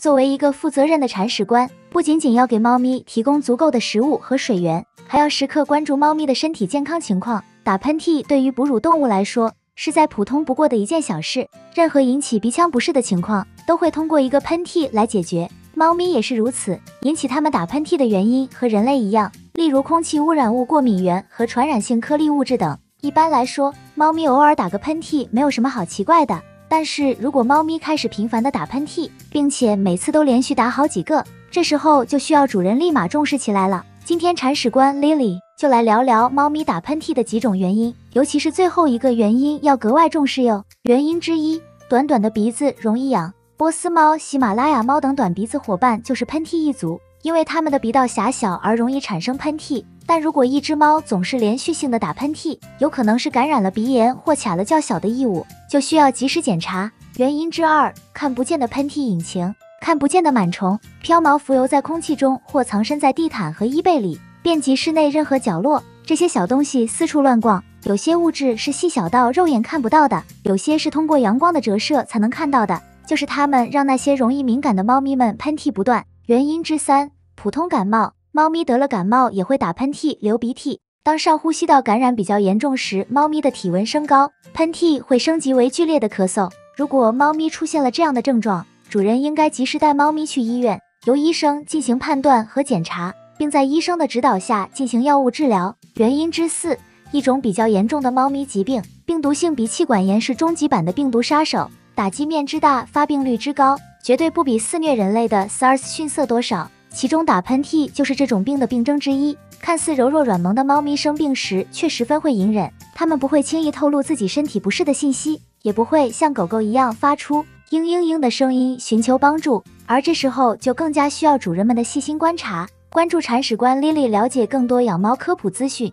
作为一个负责任的铲屎官，不仅仅要给猫咪提供足够的食物和水源，还要时刻关注猫咪的身体健康情况。打喷嚏对于哺乳动物来说，是再普通不过的一件小事，任何引起鼻腔不适的情况，都会通过一个喷嚏来解决。猫咪也是如此，引起它们打喷嚏的原因和人类一样，例如空气污染物、过敏源和传染性颗粒物质等。一般来说，猫咪偶尔打个喷嚏没有什么好奇怪的。但是如果猫咪开始频繁的打喷嚏，并且每次都连续打好几个，这时候就需要主人立马重视起来了。今天铲屎官 Lily 就来聊聊猫咪打喷嚏的几种原因，尤其是最后一个原因要格外重视哟。原因之一，短短的鼻子容易痒。波斯猫、喜马拉雅猫等短鼻子伙伴就是喷嚏一族，因为它们的鼻道狭小而容易产生喷嚏。但如果一只猫总是连续性的打喷嚏，有可能是感染了鼻炎或卡了较小的异物，就需要及时检查。原因之二，看不见的喷嚏引擎。看不见的螨虫飘毛浮游在空气中，或藏身在地毯和衣被里，遍及室内任何角落。这些小东西四处乱逛，有些物质是细小到肉眼看不到的，有些是通过阳光的折射才能看到的，就是它们让那些容易敏感的猫咪们喷嚏不断。原因之三，普通感冒。猫咪得了感冒也会打喷嚏、流鼻涕。当上呼吸道感染比较严重时，猫咪的体温升高，喷嚏会升级为剧烈的咳嗽。如果猫咪出现了这样的症状，主人应该及时带猫咪去医院，由医生进行判断和检查，并在医生的指导下进行药物治疗。原因之四，一种比较严重的猫咪疾病，病毒性鼻气管炎是终极版的病毒杀手，打击面之大，发病率之高，绝对不比肆虐人类的 SARS 逊色多少。其中打喷嚏就是这种病的病症之一。看似柔弱软萌的猫咪生病时却十分会隐忍，它们不会轻易透露自己身体不适的信息，也不会像狗狗一样发出嘤嘤嘤的声音寻求帮助，而这时候就更加需要主人们的细心观察。关注铲屎官 Lily 了解更多养猫科普资讯。